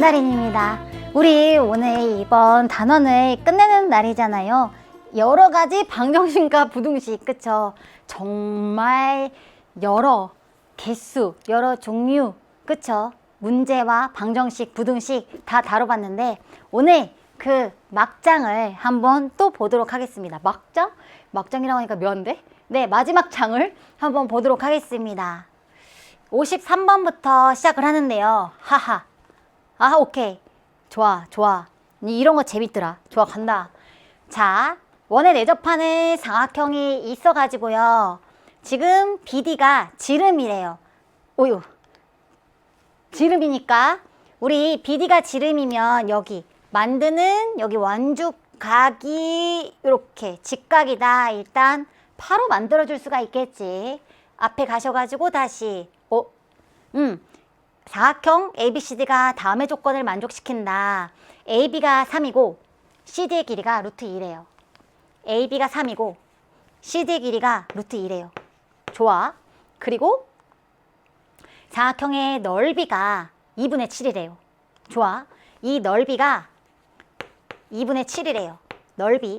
김나린입니다. 우리 오늘 이번 단원을 끝내는 날이잖아요. 여러 가지 방정식과 부등식, 그쵸? 정말 여러 개수, 여러 종류, 그쵸? 문제와 방정식, 부등식 다 다뤄봤는데 오늘 그 막장을 한번 또 보도록 하겠습니다. 막장? 막장이라고 하니까 묘한데? 네, 마지막 장을 한번 보도록 하겠습니다. 53번부터 시작을 하는데요. 하하. 아, 오케이. 좋아, 좋아. 이런 거 재밌더라. 좋아, 간다. 자, 원에 내접하는 삼각형이 있어가지고요. 지금 BD가 지름이래요. 오유. 지름이니까 우리 BD가 지름이면 여기 만드는 여기 완주각이 이렇게 직각이다. 일단 바로 만들어줄 수가 있겠지. 앞에 가셔가지고 다시 사각형 ABCD가 다음의 조건을 만족시킨다. AB가 3이고 CD의 길이가 루트 2래요. AB가 3이고 CD의 길이가 루트 2래요. 좋아. 그리고 사각형의 넓이가 2분의 7이래요. 좋아. 이 넓이가 2분의 7이래요. 넓이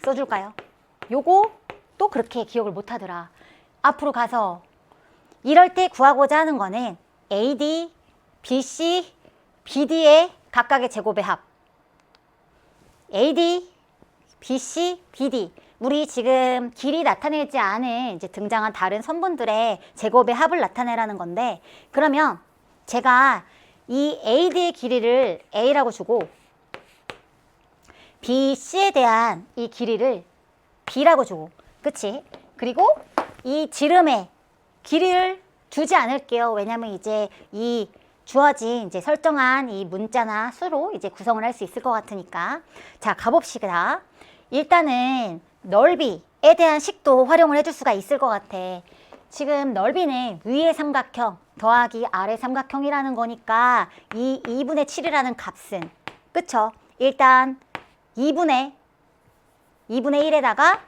써줄까요? 요거 또 그렇게 기억을 못하더라. 앞으로 가서 이럴 때 구하고자 하는 거는 AD, BC, BD의 각각의 제곱의 합. AD, BC, BD. 우리 지금 길이 나타내지 않은 이제 등장한 다른 선분들의 제곱의 합을 나타내라는 건데, 그러면 제가 이 AD의 길이를 A라고 주고 BC에 대한 이 길이를 B라고 주고, 그치? 그리고 이 지름의 길이를 주지 않을게요. 왜냐면 이제 이 주어진 이제 설정한 이 문자나 수로 이제 구성을 할 수 있을 것 같으니까. 자, 가봅시다. 일단은 넓이에 대한 식도 활용을 해줄 수가 있을 것 같아. 지금 넓이는 위의 삼각형 더하기 아래 삼각형이라는 거니까 이 2분의 7이라는 값은, 그쵸? 일단 2분의 1에다가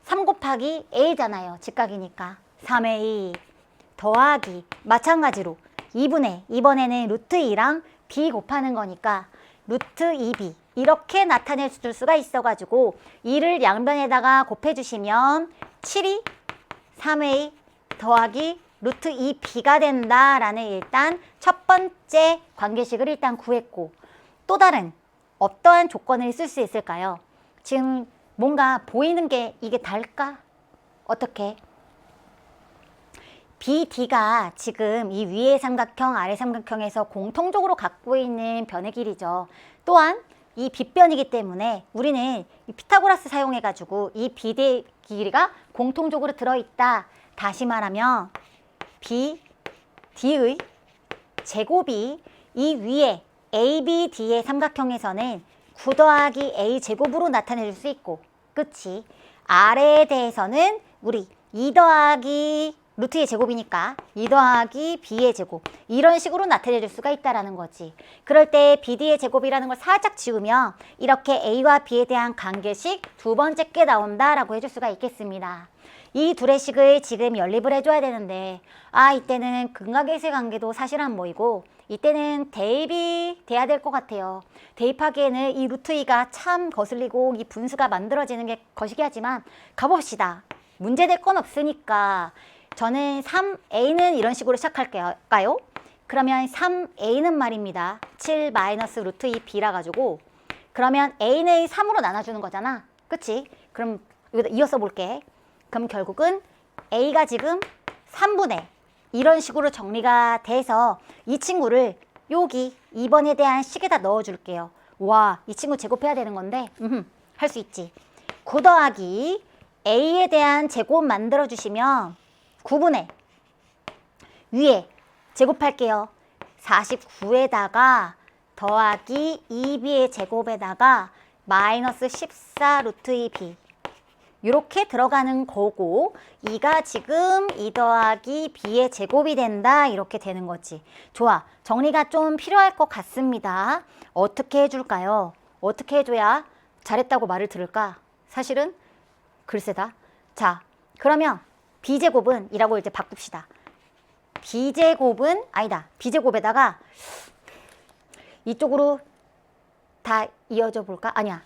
3 곱하기 A잖아요. 직각이니까 3A 더하기 마찬가지로 2분의 이번에는 루트 2랑 B 곱하는 거니까 루트 2B 이렇게 나타낼 수가 있어가지고 2를 양변에다가 곱해주시면 7이 3A 더하기 루트 2B가 된다라는 일단 첫 번째 관계식을 일단 구했고, 또 다른 어떠한 조건을 쓸 수 있을까요? 지금 뭔가 보이는 게 이게 달까? 어떻게? BD가 지금 이 위의 삼각형, 아래 삼각형에서 공통적으로 갖고 있는 변의 길이죠. 또한 이 빗변이기 때문에 우리는 이 피타고라스 사용해가지고 이 BD의 길이가 공통적으로 들어있다. 다시 말하면 BD의 제곱이 이 위에 ABD의 삼각형에서는 9 더하기 A 제곱으로 나타낼 수 있고, 그치? 아래에 대해서는 우리 2 더하기 루트의 제곱이니까 2 더하기 B의 제곱 이런 식으로 나타낼 수가 있다는 거지. 그럴 때 BD의 제곱이라는 걸 살짝 지우면 이렇게 A와 B에 대한 관계식 두 번째 게 나온다라고 해줄 수가 있겠습니다. 이 둘의 식을 지금 연립을 해줘야 되는데 이때는 근각의세 관계도 사실 안 보이고 이때는 대입이 돼야 될 것 같아요. 대입하기에는 이 루트 2가 참 거슬리고 이 분수가 만들어지는 게 거시기하지만 가봅시다. 문제될 건 없으니까 저는 3a는 이런 식으로 시작할까요? 그러면 3a는 말입니다. 7 마이너스 루트 2b라 가지고 그러면 a는 3으로 나눠주는 거잖아. 그치? 그럼 여기다 이어서 볼게. 그럼 결국은 a가 지금 3분의 이런 식으로 정리가 돼서 이 친구를 여기 2번에 대한 식에다 넣어줄게요. 와, 이 친구 제곱해야 되는 건데 할 수 있지. 9 더하기 a에 대한 제곱 만들어주시면 9분의 위에 제곱할게요. 49에다가 더하기 2b의 제곱에다가 마이너스 14 루트 2b 이렇게 들어가는 거고 2가 지금 2 더하기 b의 제곱이 된다 이렇게 되는 거지. 좋아. 정리가 좀 필요할 것 같습니다. 어떻게 해줄까요? 어떻게 해줘야 잘했다고 말을 들을까? 사실은 글쎄다. 자, 그러면 b제곱은 이라고 이제 바꿉시다. b제곱은 아니다. b제곱에다가 이쪽으로 다 이어져 볼까? 아니야.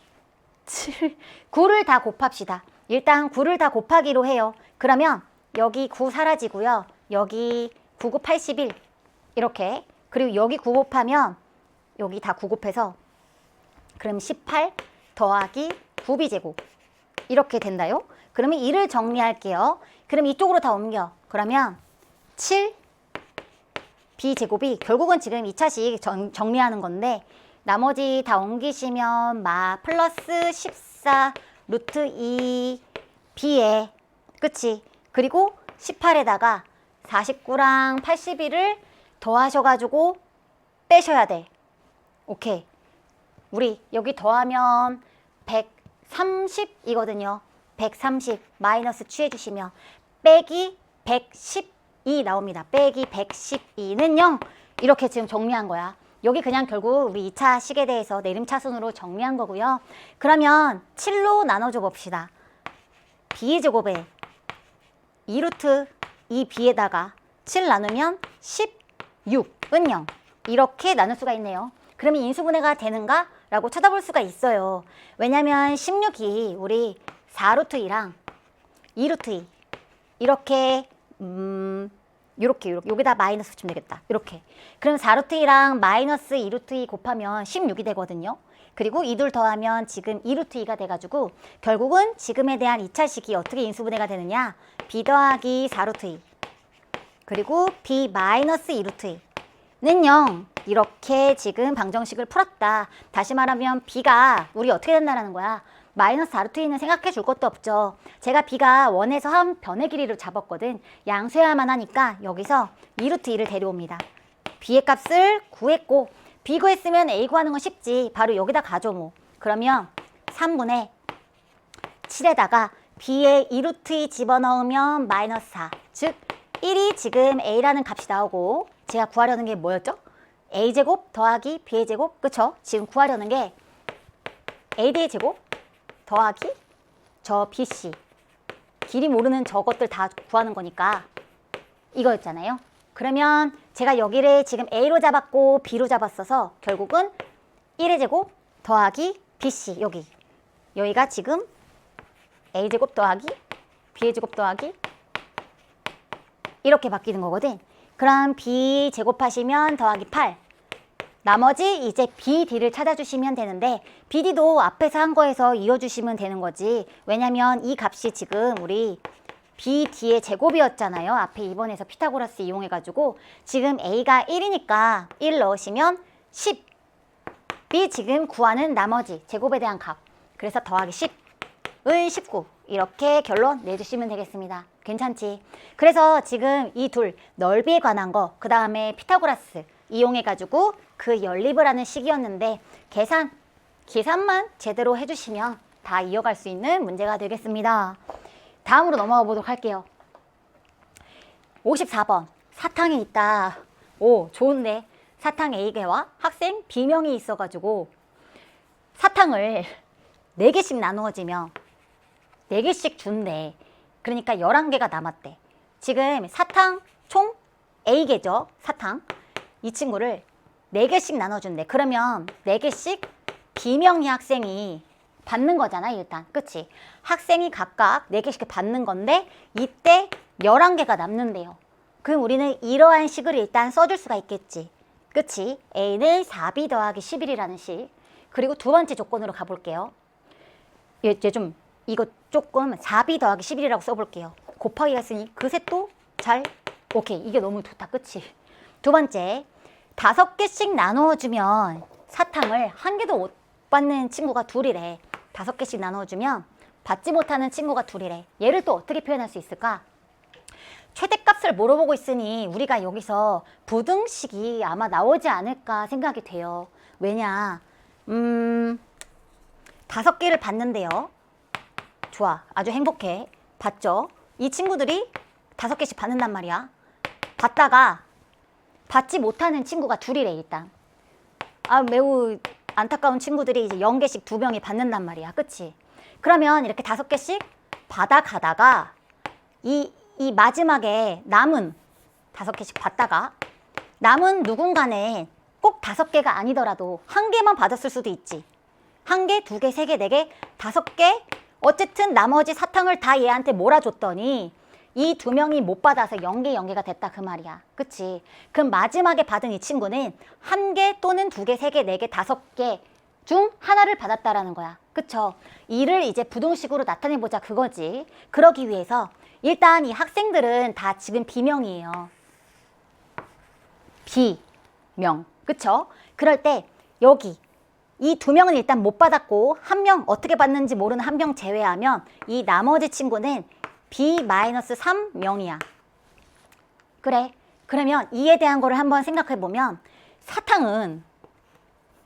7, 9를 다 곱합시다. 일단 9를 다 곱하기로 해요. 그러면 여기 9 사라지고요. 여기 9, 9, 81 이렇게. 그리고 여기 9 곱하면 여기 다 9 곱해서 그럼 18 더하기 9b제곱 이렇게 된다요. 그러면 2를 정리할게요. 그럼 이쪽으로 다 옮겨. 그러면 7 b제곱이 결국은 지금 2차식 정리하는 건데 나머지 다 옮기시면 플러스 14 루트 2 b에 그치? 그리고 18에다가 49랑 81을 더하셔가지고 빼셔야 돼. 오케이. 우리 여기 더하면 130이거든요. 130 마이너스 취해주시면 빼기 112 나옵니다. 빼기 112는 0. 이렇게 지금 정리한 거야. 여기 그냥 결국 우리 2차 식에 대해서 내림차순으로 정리한 거고요. 그러면 7로 나눠줘 봅시다. b제곱에 2루트 2b에다가 7 나누면 16은 0. 이렇게 나눌 수가 있네요. 그러면 인수분해가 되는가? 라고 쳐다볼 수가 있어요. 왜냐면 16이 우리 4루트 2랑 2루트 2 이렇게 요렇게 여기다 마이너스 붙이면 되겠다. 이렇게. 그럼 4루트 2랑 마이너스 2루트 2 곱하면 16이 되거든요. 그리고 이 둘 더하면 지금 2루트 2가 돼가지고 결국은 지금에 대한 2차식이 어떻게 인수분해가 되느냐? b 더하기 4루트 2 그리고 b 마이너스 2루트 2는 0. 이렇게 지금 방정식을 풀었다. 다시 말하면 b가 우리 어떻게 된다는 거야? 마이너스 4루트 2는 생각해 줄 것도 없죠. 제가 b가 원에서 한 변의 길이로 잡았거든. 양수해야만 하니까 여기서 2루트 2를 데려옵니다. b의 값을 구했고 b 구했으면 a 구하는 건 쉽지. 바로 여기다 가죠 뭐. 그러면 3분의 7에다가 b의 2루트 2 집어넣으면 마이너스 4. 즉 1이 지금 a라는 값이 나오고 제가 구하려는 게 뭐였죠? a제곱 더하기 b의 제곱. 그쵸? 지금 구하려는 게 ad의 제곱 더하기 저 bc. 길이 모르는 저것들 다 구하는 거니까 이거였잖아요. 그러면 제가 여기를 지금 a로 잡았고 b로 잡았어서 결국은 1의 제곱 더하기 bc. 여기가 지금 a제곱 더하기 b의 제곱 더하기 이렇게 바뀌는 거거든. 그럼 b 제곱하시면 더하기 8. 나머지 이제 BD를 찾아주시면 되는데 BD도 앞에서 한 거에서 이어주시면 되는 거지. 왜냐면 이 값이 지금 우리 BD의 제곱이었잖아요. 앞에 2번에서 피타고라스 이용해가지고 지금 A가 1이니까 1 넣으시면 10. B 지금 구하는 나머지 제곱에 대한 값. 그래서 더하기 10은 19. 이렇게 결론 내주시면 되겠습니다. 괜찮지? 그래서 지금 이 둘 넓이에 관한 거, 그 다음에 피타고라스 이용해가지고 그 연립을 하는 식이었는데 계산만 제대로 해주시면 다 이어갈 수 있는 문제가 되겠습니다. 다음으로 넘어가 보도록 할게요. 54번 사탕이 있다. 오, 좋은데 사탕 A개와 학생 B명이 있어가지고 사탕을 4개씩 나누어지면 4개씩 준대. 그러니까 11개가 남았대. 지금 사탕 총 A개죠. 사탕. 이 친구를 4개씩 나눠준대. 그러면 4개씩 B명의 학생이 받는 거잖아 일단. 그치? 학생이 각각 4개씩 받는 건데 이때 11개가 남는데요. 그럼 우리는 이러한 식을 일단 써줄 수가 있겠지. 그치? A는 4B 더하기 11이라는 식. 그리고 두 번째 조건으로 가볼게요. 이거 조금 4B 더하기 11이라고 써볼게요. 곱하기가 있으니 그 셋도 잘 오케이. 이게 너무 좋다. 그치? 두 번째 5개씩 나누어주면 사탕을 1개도 못 받는 친구가 둘이래. 5개씩 나눠주면 받지 못하는 친구가 둘이래. 얘를 또 어떻게 표현할 수 있을까? 최대값을 물어보고 있으니 우리가 여기서 부등식이 아마 나오지 않을까 생각이 돼요. 왜냐? 5개를 받는데요. 좋아. 아주 행복해. 받죠? 이 친구들이 5개씩 받는단 말이야. 받다가 받지 못하는 친구가 둘이래 일단. 매우 안타까운 친구들이 이제 0개씩 2명이 받는단 말이야. 그치? 그러면 이렇게 5개씩 받아가다가 이 마지막에 남은 5개씩 받다가 남은 누군가는 꼭 5개가 아니더라도 1개만 받았을 수도 있지. 1개, 2개, 3개, 4개, 5개, 어쨌든 나머지 사탕을 다 얘한테 몰아줬더니 이 2명이 못 받아서 0개, 0개가 됐다 그 말이야. 그치? 그럼 마지막에 받은 이 친구는 1개 또는 2개, 3개, 4개, 5개 중 하나를 받았다라는 거야. 그쵸? 이를 이제 부등식으로 나타내보자 그거지. 그러기 위해서 일단 이 학생들은 다 지금 비명이에요. 비명. 그쵸? 그럴 때 여기 이 2명은 일단 못 받았고 1명 어떻게 받는지 모르는 1명 제외하면 이 나머지 친구는 B-3명이야. 그래. 그러면 이에 대한 거를 한번 생각해 보면 사탕은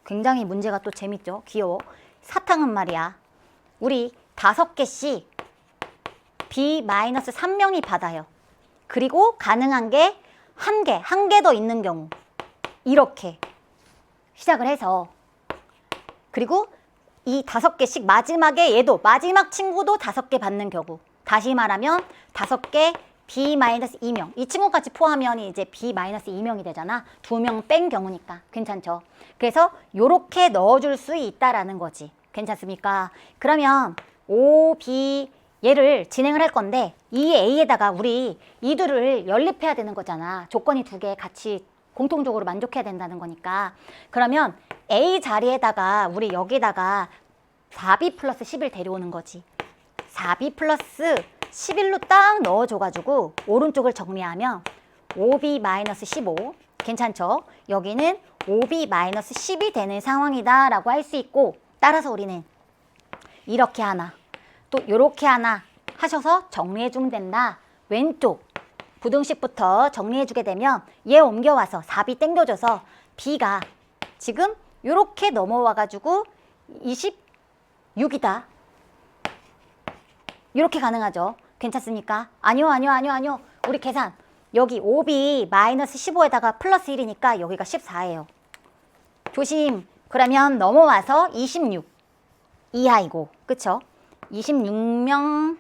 굉장히 문제가 또 재밌죠. 귀여워. 사탕은 말이야. 우리 5개씩 B-3명이 받아요. 그리고 가능한 게 1개 더 있는 경우 이렇게 시작을 해서 그리고 이 5개씩 마지막에 얘도 마지막 친구도 5개 받는 경우 다시 말하면 5개 B-2명 이 친구까지 포함하면 이제 B-2명이 되잖아. 2명 뺀 경우니까 괜찮죠. 그래서 요렇게 넣어줄 수 있다라는 거지. 괜찮습니까? 그러면 O, B 얘를 진행을 할 건데 이 A에다가 우리 이들을 연립해야 되는 거잖아. 조건이 2개 같이 공통적으로 만족해야 된다는 거니까. 그러면 A 자리에다가 우리 여기다가 4B 플러스 11 데려오는 거지. 4B 플러스 11로 딱 넣어줘가지고 오른쪽을 정리하면 5B-15 괜찮죠? 여기는 5B-10이 되는 상황이다 라고 할 수 있고 따라서 우리는 이렇게 하나 또 이렇게 하나 하셔서 정리해주면 된다. 왼쪽 부등식부터 정리해주게 되면 얘 옮겨와서 4B 땡겨줘서 B가 지금 이렇게 넘어와가지고 26이다. 이렇게 가능하죠. 괜찮습니까? 아니요. 우리 계산. 여기 5B-15에다가 플러스 1이니까 여기가 14예요. 조심. 그러면 넘어와서 26 이하이고. 그쵸? 26명,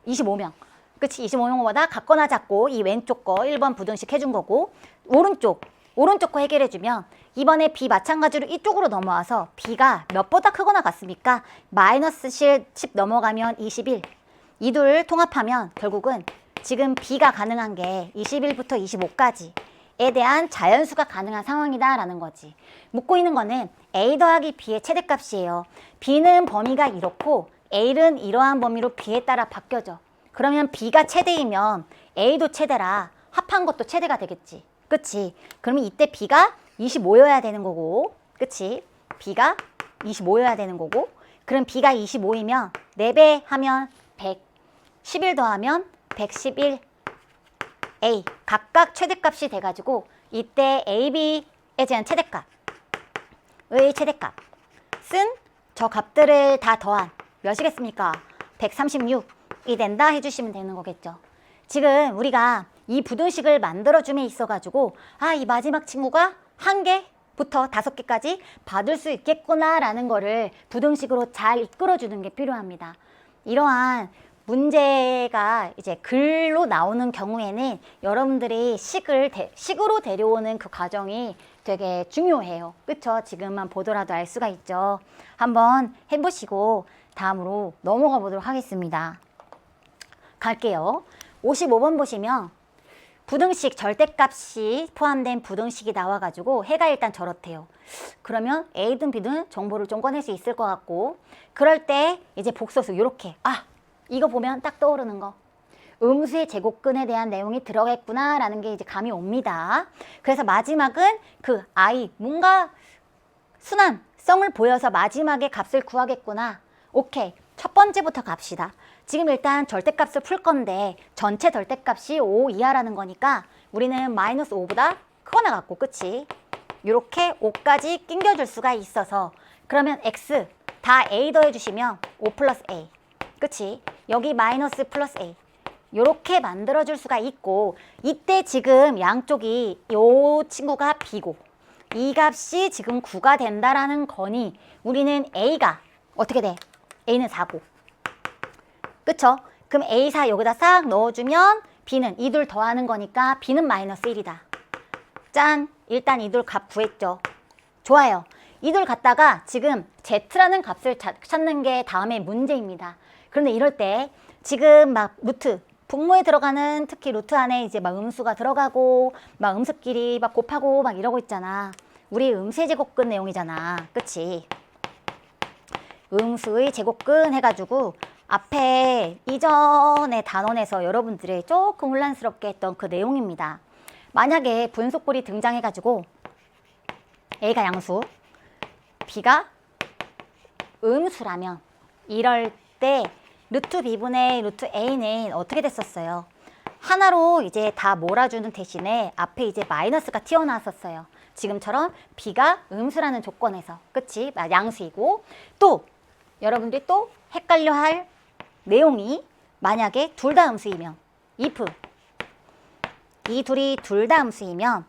25명. 그치? 25명보다 같거나 작고 이 왼쪽 거 1번 부등식 해준 거고 오른쪽 거 해결해주면 이번에 B 마찬가지로 이쪽으로 넘어와서 B가 몇보다 크거나 같습니까? 마이너스 10 넘어가면 21. 이 둘 통합하면 결국은 지금 B가 가능한 게 21부터 25까지에 대한 자연수가 가능한 상황이다 라는 거지. 묻고 있는 거는 A 더하기 B의 최대값이에요. B는 범위가 이렇고 A는 이러한 범위로 B에 따라 바뀌어져. 그러면 B가 최대이면 A도 최대라 합한 것도 최대가 되겠지. 그치? 그러면 이때 B가 25여야 되는 거고 그치? B가 25여야 되는 거고 그럼 B가 25이면 4배 하면 100 11 더하면 111 A 각각 최대값이 돼가지고 이때 A, B에 대한 최대값의 최대값은 저 값들을 다 더한 몇이겠습니까? 136이 된다 해주시면 되는 거겠죠. 지금 우리가 이 부등식을 만들어줌에 있어가지고 이 마지막 친구가 1개부터 5개까지 받을 수 있겠구나 라는 거를 부등식으로 잘 이끌어주는 게 필요합니다. 이러한 문제가 이제 글로 나오는 경우에는 여러분들이 식으로 데려오는 그 과정이 되게 중요해요. 그쵸? 지금만 보더라도 알 수가 있죠. 한번 해보시고 다음으로 넘어가 보도록 하겠습니다. 갈게요. 55번 보시면 부등식 절대값이 포함된 부등식이 나와가지고 해가 일단 저렇대요. 그러면 A든 B든 정보를 좀 꺼낼 수 있을 것 같고 그럴 때 이제 복소수 이렇게 이거 보면 딱 떠오르는 거. 음수의 제곱근에 대한 내용이 들어갔구나 라는 게 이제 감이 옵니다. 그래서 마지막은 그 뭔가 순환성을 보여서 마지막에 값을 구하겠구나. 오케이. 첫 번째부터 갑시다. 지금 일단 절대값을 풀 건데 전체 절대값이 5 이하라는 거니까 우리는 마이너스 5보다 크거나 같고 그치? 이렇게 5까지 낑겨줄 수가 있어서 그러면 X 다 A 더해주시면 5 플러스 A 그치? 여기 마이너스 플러스 A 요렇게 만들어줄 수가 있고 이때 지금 양쪽이 요 친구가 B고 이 값이 지금 9가 된다라는 거니 우리는 A가 어떻게 돼? A는 4고 그쵸? 그럼 A4 여기다 싹 넣어주면 B는 이 둘 더하는 거니까 B는 마이너스 1이다. 짠! 일단 이 둘 값 구했죠. 좋아요. 이 둘 갖다가 지금 z라는 값을 찾는 게 다음에 문제입니다. 그런데 이럴 때 지금 막 루트, 분모에 들어가는 특히 루트 안에 이제 막 음수가 들어가고 막 음수끼리 막 곱하고 막 이러고 있잖아. 우리 음수의 제곱근 내용이잖아. 그치? 음수의 제곱근 해가지고 앞에 이전의 단원에서 여러분들이 조금 혼란스럽게 했던 그 내용입니다. 만약에 분속불이 등장해가지고 A가 양수, B가 음수라면 이럴 때 루트 B분의 루트 A는 어떻게 됐었어요? 하나로 이제 다 몰아주는 대신에 앞에 이제 마이너스가 튀어나왔었어요. 지금처럼 B가 음수라는 조건에서, 그치? 양수이고, 또 여러분들이 또 헷갈려 할 내용이 만약에 둘 다 음수이면, if 이 둘이 둘 다 음수이면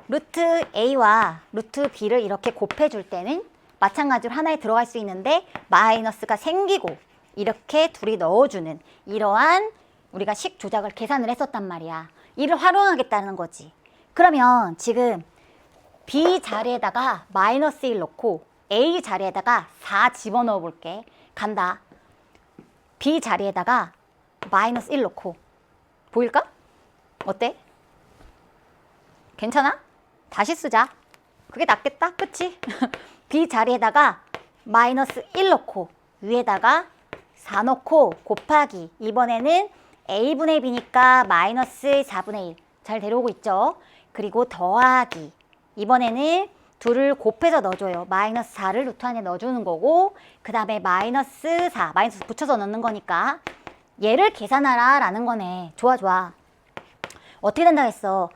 루트 A와 루트 B를 이렇게 곱해줄 때는 마찬가지로 하나에 들어갈 수 있는데 마이너스가 생기고 이렇게 둘이 넣어주는 이러한 우리가 식 조작을 계산을 했었단 말이야. 이를 활용하겠다는 거지. 그러면 지금 B 자리에다가 마이너스 1 넣고 A 자리에다가 4 집어넣어 볼게. 간다. B 자리에다가 마이너스 1 넣고 보일까? 어때? 괜찮아? 다시 쓰자. 그게 낫겠다. 그치? B 자리에다가 마이너스 1 넣고 위에다가 4 넣고 곱하기 이번에는 A분의 B니까 마이너스 4분의 1 잘 데려오고 있죠? 그리고 더하기 이번에는 둘을 곱해서 넣어줘요. 마이너스 4를 루트 안에 넣어주는 거고 그 다음에 마이너스 4 마이너스 붙여서 넣는 거니까 얘를 계산하라 라는 거네. 좋아 좋아. 어떻게 된다 했어?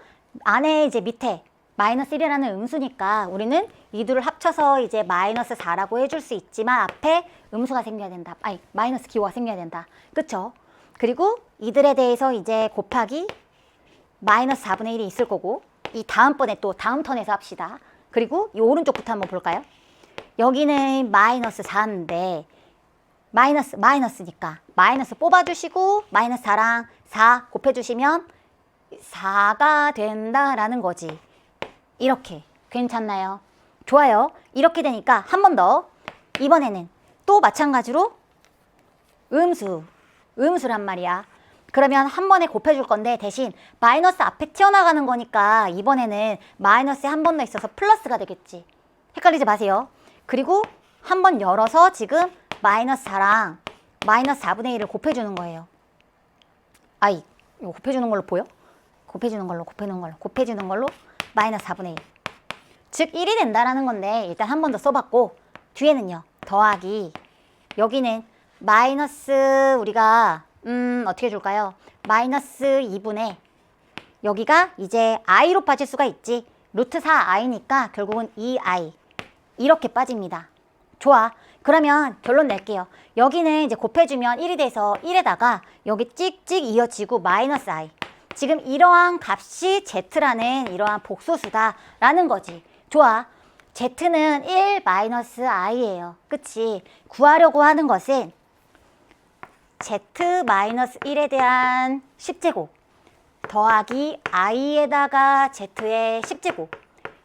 안에 이제 밑에 마이너스 1이라는 음수니까 우리는 이 둘을 합쳐서 이제 마이너스 4라고 해줄 수 있지만 앞에 음수가 생겨야 된다. 아니 마이너스 기호가 생겨야 된다. 그쵸? 그리고 이들에 대해서 이제 곱하기 마이너스 4분의 1이 있을 거고 이 다음번에 또 다음 턴에서 합시다. 그리고 이 오른쪽부터 한번 볼까요? 여기는 마이너스 4인데 마이너스니까 마이너스 뽑아주시고 마이너스 4랑 4 곱해주시면 4가 된다라는 거지. 이렇게 괜찮나요? 좋아요. 이렇게 되니까 한 번 더 이번에는 또 마찬가지로 음수란 말이야. 그러면 한 번에 곱해줄 건데 대신 마이너스 앞에 튀어나가는 거니까 이번에는 마이너스에 한 번 더 있어서 플러스가 되겠지. 헷갈리지 마세요. 그리고 한 번 열어서 지금 마이너스 4랑 마이너스 4분의 1을 곱해주는 거예요. 아이, 이거 곱해주는 걸로 보여? 곱해주는 걸로 마이너스 4분의 1. 즉 1이 된다라는 건데 일단 한 번 더 써봤고 뒤에는요. 더하기 여기는 마이너스 우리가 어떻게 해줄까요? 마이너스 2분의 여기가 이제 i로 빠질 수가 있지. 루트 4i니까 결국은 2i 이렇게 빠집니다. 좋아. 그러면 결론 낼게요. 여기는 이제 곱해주면 1이 돼서 1에다가 여기 찍찍 이어지고 마이너스 i. 지금 이러한 값이 z라는 이러한 복소수다라는 거지. 좋아. z는 1 마이너스 i예요. 그치? 구하려고 하는 것은 z 마이너스 1에 대한 10제곱 더하기 i에다가 z의 10제곱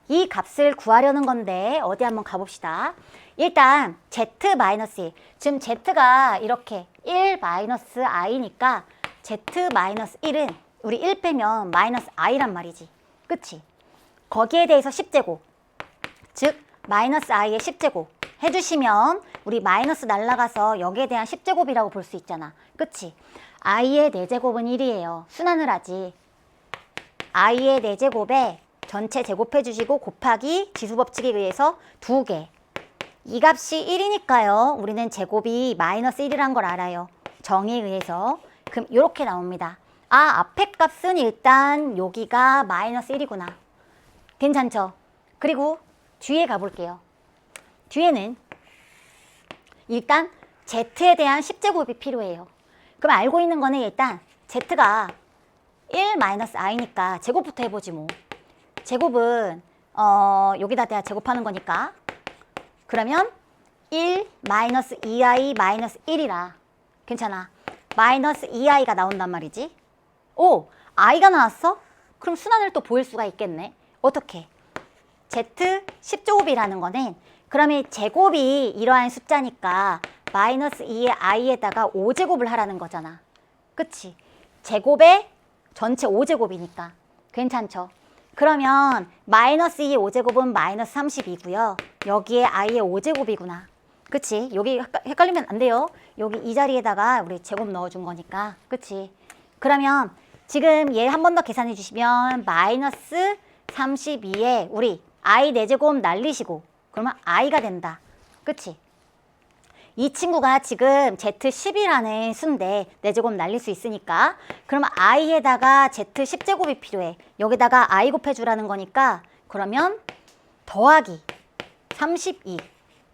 이 값을 구하려는 건데 어디 한번 가봅시다. 일단 z 마이너스 1 지금 z가 이렇게 1 마이너스 i니까 z 마이너스 1은 우리 1 빼면 마이너스 i란 말이지. 그치? 거기에 대해서 10제곱 즉 마이너스 i의 10제곱 해주시면 우리 마이너스 날라가서 여기에 대한 10제곱이라고 볼 수 있잖아. 그치? i의 4제곱은 1이에요. 순환을 하지. i의 4제곱에 전체 제곱해 주시고 곱하기 지수법칙에 의해서 2개. 이 값이 1이니까요. 우리는 제곱이 마이너스 1이란 걸 알아요. 정의에 의해서. 그럼 이렇게 나옵니다. 아, 앞에 값은 일단 여기가 마이너스 1이구나. 괜찮죠? 그리고 뒤에 가볼게요. 뒤에는 일단 z에 대한 10제곱이 필요해요. 그럼 알고 있는 거는 일단 z가 1 마이너스 i니까 제곱부터 해보지 뭐. 제곱은 여기다 대야 제곱하는 거니까 그러면 1 마이너스 2i 마이너스 1이라 괜찮아. 마이너스 2i가 나온단 말이지. 오! i가 나왔어? 그럼 순환을 또 보일 수가 있겠네. 어떻게? Z 10제곱이라는 거는 그러면 제곱이 이러한 숫자니까 마이너스 2의 i에다가 5제곱을 하라는 거잖아. 그치? 제곱에 전체 5제곱이니까 괜찮죠? 그러면 마이너스 2의 5제곱은 마이너스 32고요. 여기에 i의 5제곱이구나. 그치? 여기 헷갈리면 안 돼요. 여기 이 자리에다가 우리 제곱 넣어준 거니까. 그치? 그러면 지금 얘 한 번 더 계산해 주시면 마이너스 32에 우리 i 4제곱 날리시고 그러면 i가 된다. 그치? 이 친구가 지금 Z10이라는 수인데 4제곱 날릴 수 있으니까 그러면 i에다가 Z10제곱이 필요해. 여기다가 i 곱해주라는 거니까 그러면 더하기 32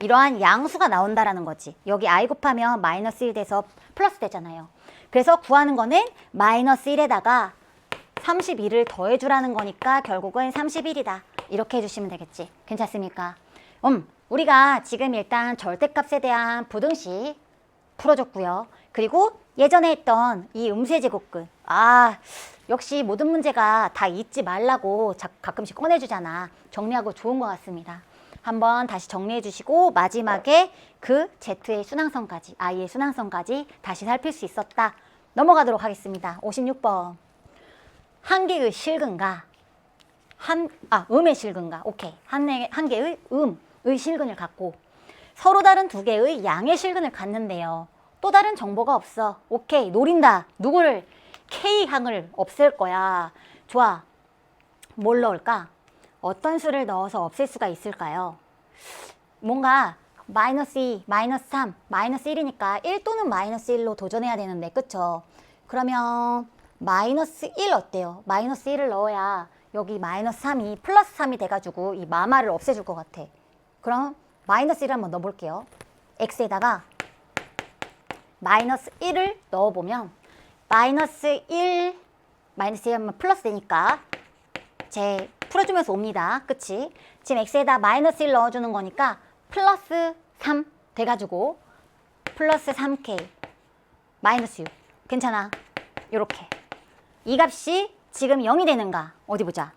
이러한 양수가 나온다라는 거지. 여기 i 곱하면 마이너스 1 돼서 플러스 되잖아요. 그래서 구하는 거는 마이너스 1에다가 32를 더해주라는 거니까 결국은 31이다. 이렇게 해주시면 되겠지. 괜찮습니까? 우리가 지금 일단 절대값에 대한 부등식 풀어줬고요. 그리고 예전에 했던 이 음세제곱근. 역시 모든 문제가 다 잊지 말라고 가끔씩 꺼내주잖아. 정리하고 좋은 것 같습니다. 한번 다시 정리해 주시고 마지막에 그 Z의 순항선까지, I의 순항선까지 다시 살필 수 있었다. 넘어가도록 하겠습니다. 56번. 한 개의 실근과 음의 실근과 오케이. 한 개의 음의 실근을 갖고 서로 다른 두 개의 양의 실근을 갖는데요. 또 다른 정보가 없어. 오케이. 노린다. 누구를? K항을 없앨 거야. 좋아. 뭘 넣을까? 어떤 수를 넣어서 없앨 수가 있을까요? 뭔가 마이너스 2, 마이너스 3, 마이너스 1이니까 1 또는 마이너스 1로 도전해야 되는데 그쵸? 그러면 마이너스 1 어때요? 마이너스 1을 넣어야 여기 마이너스 3이 플러스 3이 돼가지고 이 마마를 없애줄 것 같아. 그럼 마이너스 1을 한번 넣어볼게요. x에다가 마이너스 1을 넣어보면 마이너스 1 하면 플러스 되니까 풀어주면서 옵니다. 그치? 지금 x에다 마이너스 1 넣어주는 거니까 플러스 3 돼가지고 플러스 3k 마이너스 6 괜찮아. 요렇게 이 값이 지금 0이 되는가? 어디 보자.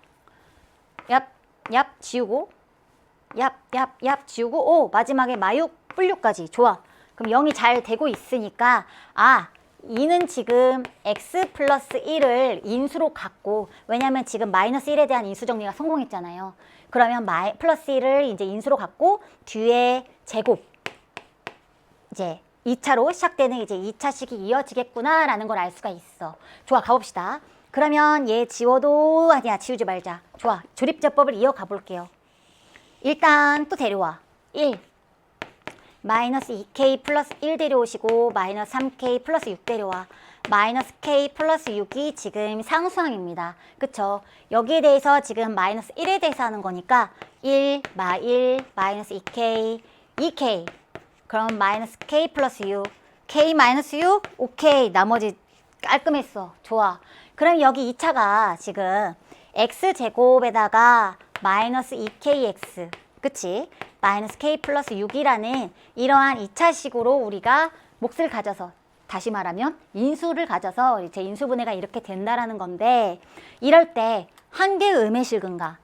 얍 지우고 얍 지우고 마지막에 마육 뿔육까지 좋아. 그럼 0이 잘 되고 있으니까 2는 지금 x 플러스 1을 인수로 갖고 왜냐면 지금 마이너스 1에 대한 인수 정리가 성공했잖아요. 그러면 플러스 1을 이제 인수로 갖고 뒤에 제곱 이제 2차로 시작되는 이제 2차식이 이어지겠구나 라는 걸 알 수가 있어. 좋아, 가봅시다. 그러면 얘 지워도 아니야, 지우지 말자. 좋아, 조립제법을 이어가 볼게요. 일단 또 데려와. 1 마이너스 2k 플러스 1 데려오시고 마이너스 3k 플러스 6 데려와. 마이너스 k 플러스 6이 지금 상수항입니다. 그쵸? 여기에 대해서 지금 마이너스 1에 대해서 하는 거니까 1 마이너스 2k 2k 그럼 마이너스 k 플러스 6 k 마이너스 6 오케이. 나머지 깔끔했어. 좋아. 그럼 여기 2차가 지금 x제곱에다가 마이너스 2kx 그치? 마이너스 k 플러스 6이라는 이러한 2차식으로 우리가 몫을 가져서 다시 말하면 인수를 가져서 이제 인수분해가 이렇게 된다라는 건데 이럴 때 한 개의 음의 실근과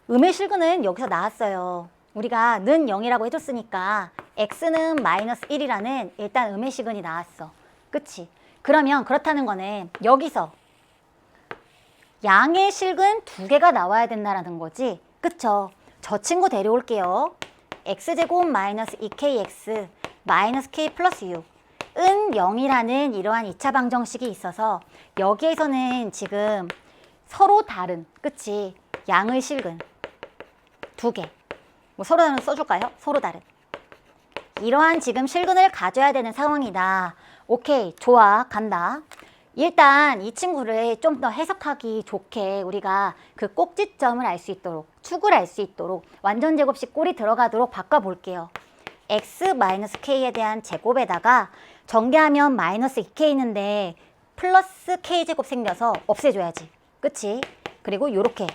음의 실근은 여기서 나왔어요. 우리가 는 0이라고 해줬으니까 x는 마이너스 1이라는 일단 음의 실근이 나왔어. 그치? 그러면 그렇다는 거는 여기서 양의 실근 2개가 나와야 된다라는 거지. 그쵸? 저 친구 데려올게요. x제곱 마이너스 2kx 마이너스 k 플러스 6 은 0이라는 이러한 2차 방정식이 있어서 여기에서는 지금 서로 다른 그치? 양의 실근 2개 뭐 서로 다른 써줄까요? 서로 다른 이러한 지금 실근을 가져야 되는 상황이다. 오케이, 좋아, 간다. 일단 이 친구를 좀 더 해석하기 좋게 우리가 그 꼭지점을 알 수 있도록 축을 알 수 있도록 완전 제곱식 꼴이 들어가도록 바꿔볼게요. x-k에 대한 제곱에다가 전개하면 마이너스 2k 있는데 플러스 k제곱 생겨서 없애줘야지. 그치? 그리고 요렇게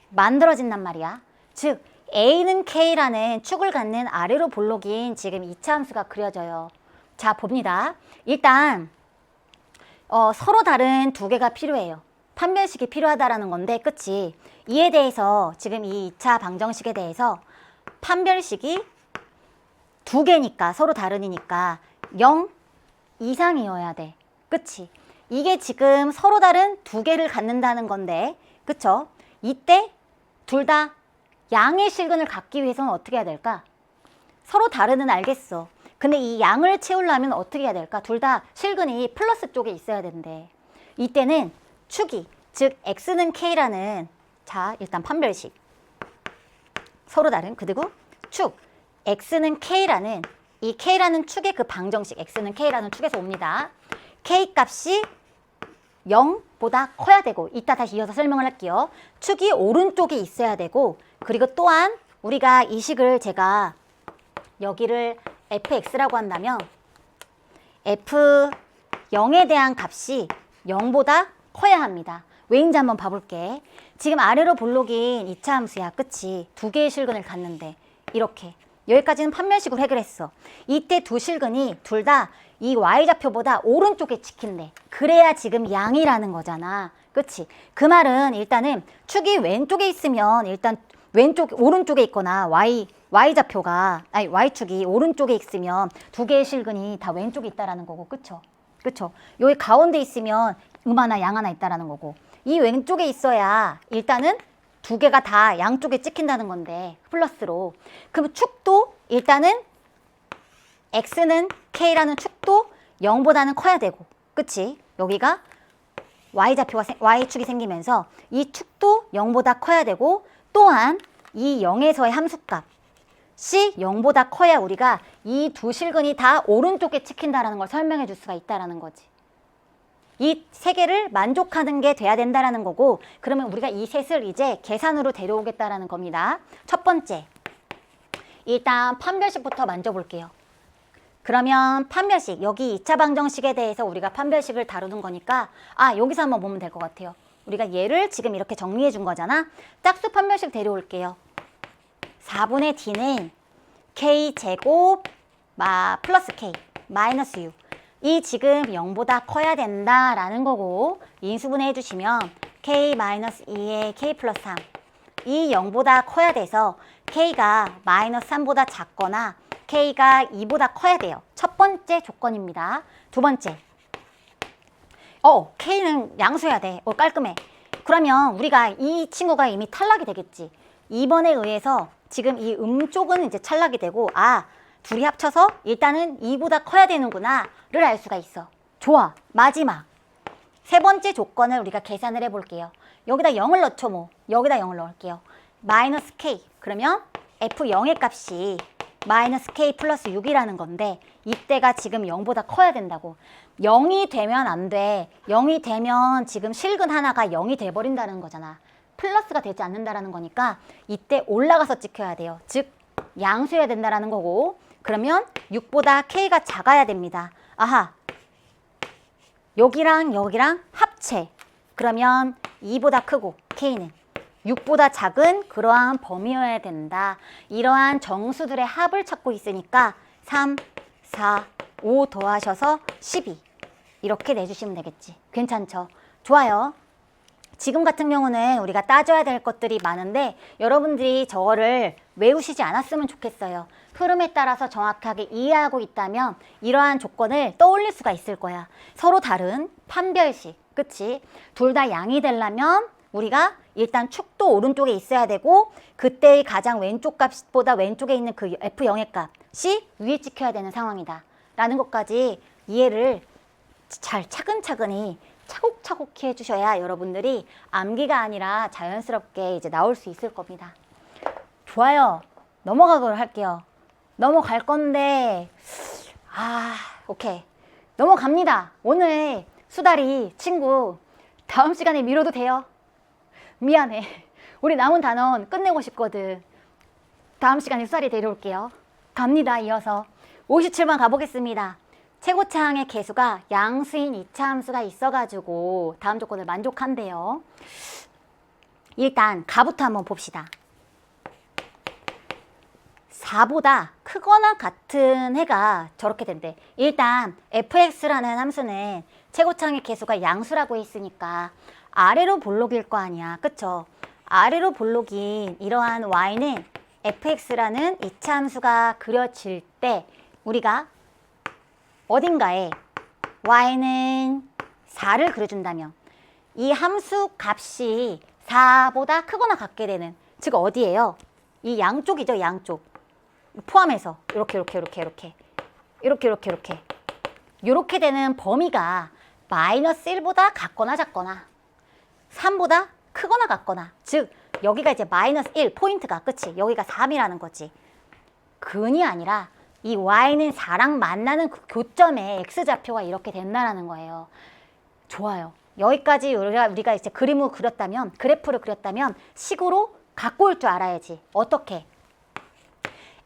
만들어진단 말이야. 즉 a는 k라는 축을 갖는 아래로 볼록인 지금 2차 함수가 그려져요. 자, 봅니다. 일단 서로 다른 2개가 필요해요. 판별식이 필요하다라는 건데, 그치? 이에 대해서 지금 이 2차 방정식에 대해서 판별식이 두 개니까 서로 다르니까 0 이상이어야 돼. 그치? 이게 지금 서로 다른 두 개를 갖는다는 건데, 그쵸? 이때 둘 다 양의 실근을 갖기 위해서는 어떻게 해야 될까? 서로 다르는 알겠어. 근데 이 양을 채우려면 어떻게 해야 될까? 둘 다 실근이 플러스 쪽에 있어야 된대. 이때는 축이, 즉 x는 k라는, 자 일단 판별식 서로 다른, 그리고 축 x는 k라는, 이 k라는 축의 그 방정식 x는 k라는 축에서 옵니다. k 값이 0보다 커야 되고, 이따 다시 이어서 설명을 할게요. 축이 오른쪽에 있어야 되고, 그리고 또한 우리가 이 식을 제가 여기를 fx라고 한다면 f0에 대한 값이 0보다 커야 합니다. 왜인지 한번 봐볼게. 지금 아래로 볼록인 2차 함수야. 그치? 두 개의 실근을 갖는데 이렇게 여기까지는 판별식으로 해결했어. 이때 두 실근이 둘 다 이 y좌표보다 오른쪽에 찍힌대. 그래야 지금 양이라는 거잖아. 그치? 그 말은 일단은 축이 왼쪽에 있으면 일단 오른쪽에 있거나 y좌표가, 아니 y축이 오른쪽에 있으면 두 개의 실근이 다 왼쪽에 있다라는 거고. 그쵸? 그쵸? 여기 가운데 있으면 하나 양 하나 있다라는 거고, 이 왼쪽에 있어야 일단은 두 개가 다 양쪽에 찍힌다는 건데, 플러스로. 그럼 축도 일단은 x는 k라는 축도 0보다는 커야 되고, 그치? 여기가 y축이 생기면서 이 축도 0보다 커야 되고, 또한 이 0에서의 함수값이 0보다 커야 우리가 이 두 실근이 다 오른쪽에 찍힌다라는 걸 설명해 줄 수가 있다라는 거지. 이 세 개를 만족하는 게 돼야 된다라는 거고, 그러면 우리가 이 셋을 이제 계산으로 데려오겠다라는 겁니다. 첫 번째, 일단 판별식부터 만져볼게요. 그러면 판별식, 여기 2차 방정식에 대해서 우리가 판별식을 다루는 거니까 여기서 한번 보면 될 것 같아요. 우리가 얘를 지금 이렇게 정리해 준 거잖아. 짝수 판별식 데려올게요. 4분의 d는 k제곱 플러스 k 마이너스 u, 이 지금 0보다 커야 된다라는 거고, 인수분해 해주시면 k-2에 k 플러스 3, 이 0보다 커야 돼서 k가 마이너스 3보다 작거나 k가 2보다 커야 돼요. 첫 번째 조건입니다. 두 번째, k는 양수해야 돼. 깔끔해. 그러면 우리가 이 친구가 이미 탈락이 되겠지. 2번에 의해서 지금 이 쪽은 이제 탈락이 되고, 둘이 합쳐서 일단은 2보다 커야 되는구나 를 알 수가 있어. 좋아. 마지막 세 번째 조건을 우리가 계산을 해볼게요. 여기다 0을 넣죠. 뭐 여기다 0을 넣을게요. 마이너스 k, 그러면 f0의 값이 마이너스 k 플러스 6이라는 건데, 이때가 지금 0보다 커야 된다고. 0이 되면 안 돼. 0이 되면 지금 실근 하나가 0이 돼버린다는 거잖아. 플러스가 되지 않는다라는 거니까 이때 올라가서 찍혀야 돼요. 즉 양수해야 된다라는 거고, 그러면 6보다 k가 작아야 됩니다. 여기랑 여기랑 합체. 그러면 2보다 크고 k는 6보다 작은 그러한 범위여야 된다. 이러한 정수들의 합을 찾고 있으니까 3, 4, 5 더하셔서 12 이렇게 내주시면 되겠지. 괜찮죠? 좋아요. 지금 같은 경우는 우리가 따져야 될 것들이 많은데 여러분들이 저거를 외우시지 않았으면 좋겠어요. 흐름에 따라서 정확하게 이해하고 있다면 이러한 조건을 떠올릴 수가 있을 거야. 서로 다른 판별식, 그치? 둘 다 양이 되려면 우리가 일단 축도 오른쪽에 있어야 되고, 그때의 가장 왼쪽 값보다 왼쪽에 있는 그 f0의 값이 위에 찍혀야 되는 상황이다 라는 것까지 이해를 잘 차근차근히 차곡차곡 해주셔야 여러분들이 암기가 아니라 자연스럽게 이제 나올 수 있을 겁니다. 좋아요. 넘어가도록 할게요. 넘어갈 건데 오케이. 넘어갑니다. 오늘 수다리 친구 다음 시간에 미뤄도 돼요? 미안해. 우리 남은 단원 끝내고 싶거든. 다음 시간에 수다리 데려올게요. 갑니다. 이어서 57번 가보겠습니다. 최고차항의 개수가 양수인 2차 함수가 있어가지고 다음 조건을 만족한대요. 일단 가부터 한번 봅시다. 4보다 크거나 같은 해가 저렇게 된대. 일단 fx라는 함수는 최고차항의 개수가 양수라고 했으니까 아래로 볼록일 거 아니야. 그쵸? 아래로 볼록인 이러한 y는 fx라는 이차함수가 그려질 때 우리가 어딘가에 y는 4를 그려준다면 이 함수 값이 4보다 크거나 같게 되는, 즉 어디예요? 이 양쪽이죠. 양쪽 포함해서 이렇게 되는 범위가 마이너스 1보다 같거나 작거나 3보다 크거나 같거나, 즉 여기가 이제 마이너스 1 포인트가, 그치? 여기가 3이라는 거지. 근이 아니라 이 y는 4랑 만나는 그 교점에 x좌표가 이렇게 된다는 거예요. 좋아요. 여기까지 우리가 이제 그림을 그렸다면, 그래프를 그렸다면 식으로 갖고 올 줄 알아야지. 어떻게?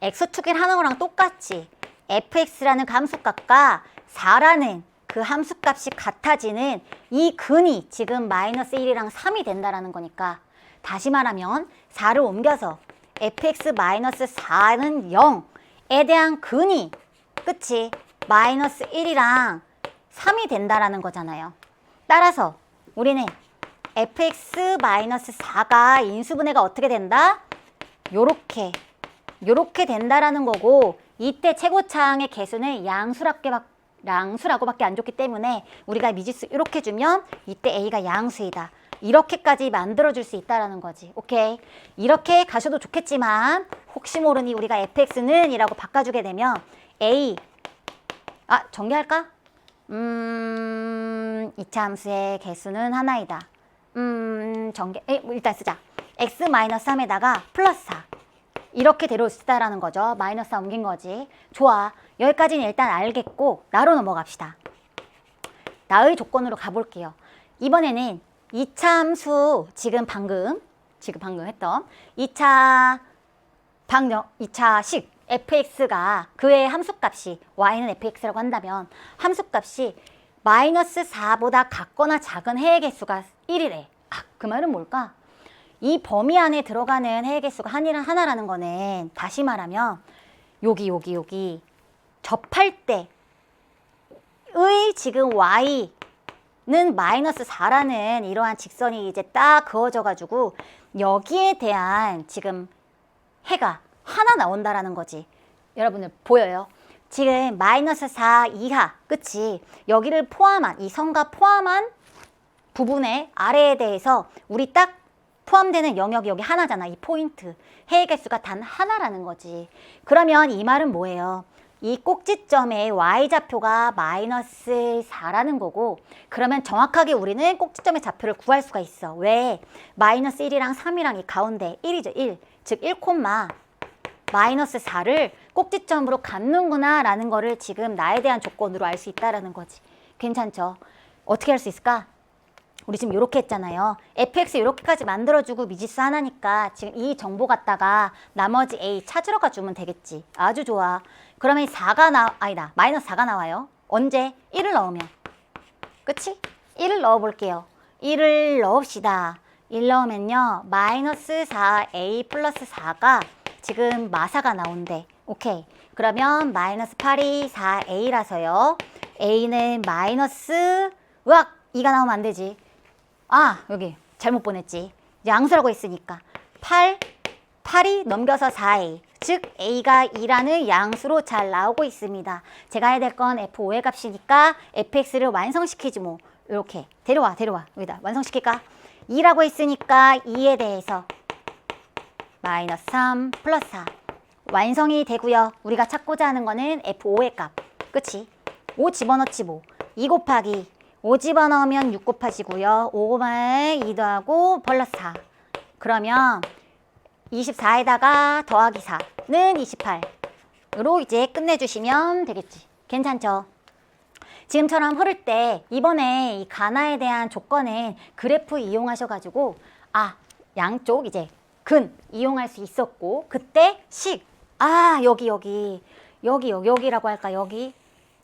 x축인 하는 거랑 똑같이 fx라는 함수값과 4라는 그 함수값이 같아지는 이 근이 지금 마이너스 1이랑 3이 된다라는 거니까, 다시 말하면 4를 옮겨서 fx 마이너스 4는 0에 대한 근이, 그치? 마이너스 1이랑 3이 된다라는 거잖아요. 따라서 우리는 fx 마이너스 4가 인수분해가 어떻게 된다? 요렇게 된다라는 거고, 이때 최고차항의 개수는 양수라고밖에 안 줬기 때문에 우리가 미지수 이렇게 주면 이때 a가 양수이다. 이렇게까지 만들어줄 수 있다라는 거지. 오케이. 이렇게 가셔도 좋겠지만 혹시 모르니 우리가 fx는 이라고 바꿔주게 되면 a, 정리할까? 이차함수의 개수는 하나이다. 일단 쓰자. x-3에다가 플러스 4. 이렇게 데려올 수 있다라는 거죠. 마이너스 4 옮긴 거지. 좋아. 여기까지는 일단 알겠고 나로 넘어갑시다. 나의 조건으로 가볼게요. 이번에는 2차 함수, 지금 방금 했던 2차식 fx가 그의 함수값이 y는 fx라고 한다면 함수값이 마이너스 4보다 같거나 작은 해의 개수가 1이래. 그 말은 뭘까? 이 범위 안에 들어가는 해의 개수가 하나라는 거는, 다시 말하면 여기 접할 때의 지금 y는 마이너스 4라는 이러한 직선이 이제 딱 그어져 가지고 여기에 대한 지금 해가 하나 나온다라는 거지. 여러분들 보여요? 지금 마이너스 4 이하, 그치? 여기를 포함한, 이 선과 포함한 부분의 아래에 대해서 우리 딱 포함되는 영역이 여기 하나잖아. 이 포인트. 해의 개수가 단 하나라는 거지. 그러면 이 말은 뭐예요? 이 꼭지점의 y좌표가 마이너스 4라는 거고, 그러면 정확하게 우리는 꼭지점의 좌표를 구할 수가 있어. 왜? 마이너스 1이랑 3이랑 이 가운데 1이죠. 1. 즉 1, 마이너스 4를 꼭지점으로 갖는구나 라는 거를 지금 나에 대한 조건으로 알 수 있다라는 거지. 괜찮죠? 어떻게 할 수 있을까? 우리 지금 이렇게 했잖아요. fx 이렇게까지 만들어주고 미지수 하나니까 지금 이 정보 갖다가 나머지 a 찾으러 가주면 되겠지. 아주 좋아. 그러면 마이너스 4가 나와요. 언제? 1을 넣으면. 그치? 1을 넣어볼게요. 1을 넣읍시다. 1 넣으면요. 마이너스 4a 플러스 4가 지금 마사가 나온대. 오케이. 그러면 마이너스 8이 4a라서요. a는 마이너스, 2가 나오면 안 되지. 여기 잘못 보냈지. 양수라고 했으니까 8이 넘겨서 4a, 즉 a가 2라는 양수로 잘 나오고 있습니다. 제가 해야 될 건 f5의 값이니까 fx를 완성시키지 뭐. 이렇게 데려와 여기다 완성시킬까? 2라고 했으니까 2에 대해서 마이너스 3 플러스 4 완성이 되고요. 우리가 찾고자 하는 거는 f5의 값. 그치? 5 집어넣지 뭐. 2 곱하기 5 집어넣으면 6 곱하시고요. 5에 2 더하고 플러스 4. 그러면 24에다가 더하기 4는 28으로 이제 끝내주시면 되겠지. 괜찮죠? 지금처럼 흐를 때 이번에 이 가나에 대한 조건은 그래프 이용하셔가지고 양쪽 이제 근 이용할 수 있었고, 그때 식 여기라고 할까? 여기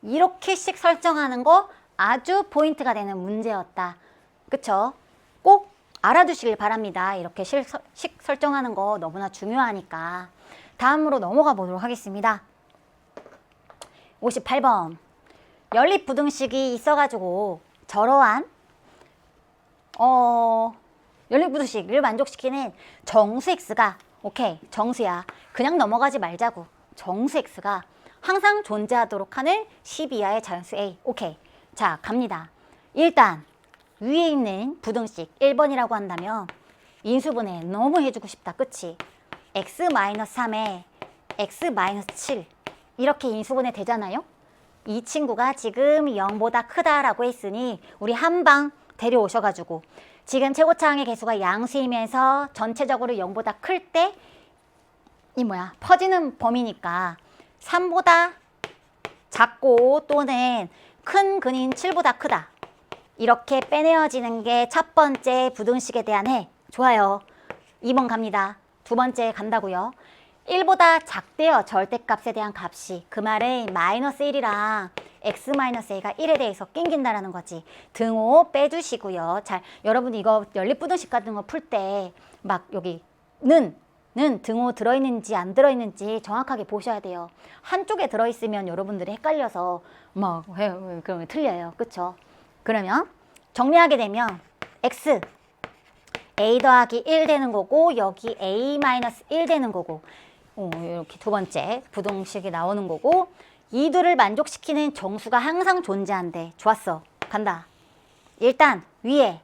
이렇게 식 설정하는 거 아주 포인트가 되는 문제였다. 그쵸? 꼭 알아두시길 바랍니다. 이렇게 식 설정하는 거 너무나 중요하니까. 다음으로 넘어가 보도록 하겠습니다. 58번. 연립부등식이 있어가지고 저러한 연립부등식을 만족시키는 정수 x가 오케이 정수야. 그냥 넘어가지 말자고. 정수 x가 항상 존재하도록 하는 10 이하의 자연수 A. 오케이. 자 갑니다. 일단 위에 있는 부등식 1번이라고 한다면 인수분해 너무 해주고 싶다. 그치? x-3에 x-7 이렇게 인수분해 되잖아요. 이 친구가 지금 0보다 크다라고 했으니 우리 한방 데려오셔가지고 지금 최고차항의 개수가 양수이면서 전체적으로 0보다 클 때 퍼지는 범위니까 3보다 작고 또는 큰 근인 7보다 크다. 이렇게 빼내어지는 게 첫 번째 부등식에 대한 해. 좋아요. 2번 갑니다. 두 번째 간다고요. 1보다 작대요. 절대값에 대한 값이. 그 말은 마이너스 1이랑 x-a가 1에 대해서 낑긴다라는 거지. 등호 빼주시고요. 잘 여러분 이거 연립부등식 같은 거 풀 때 막 여기 는 등호 들어있는지 안 들어있는지 정확하게 보셔야 돼요. 한쪽에 들어있으면 여러분들이 헷갈려서 그러면 틀려요. 그쵸? 그러면 정리하게 되면 x a 더하기 1 되는 거고 여기 a-1 되는 거고 이렇게 두 번째 부등식이 나오는 거고 이 둘을 만족시키는 정수가 항상 존재한대. 좋았어. 간다. 일단 위에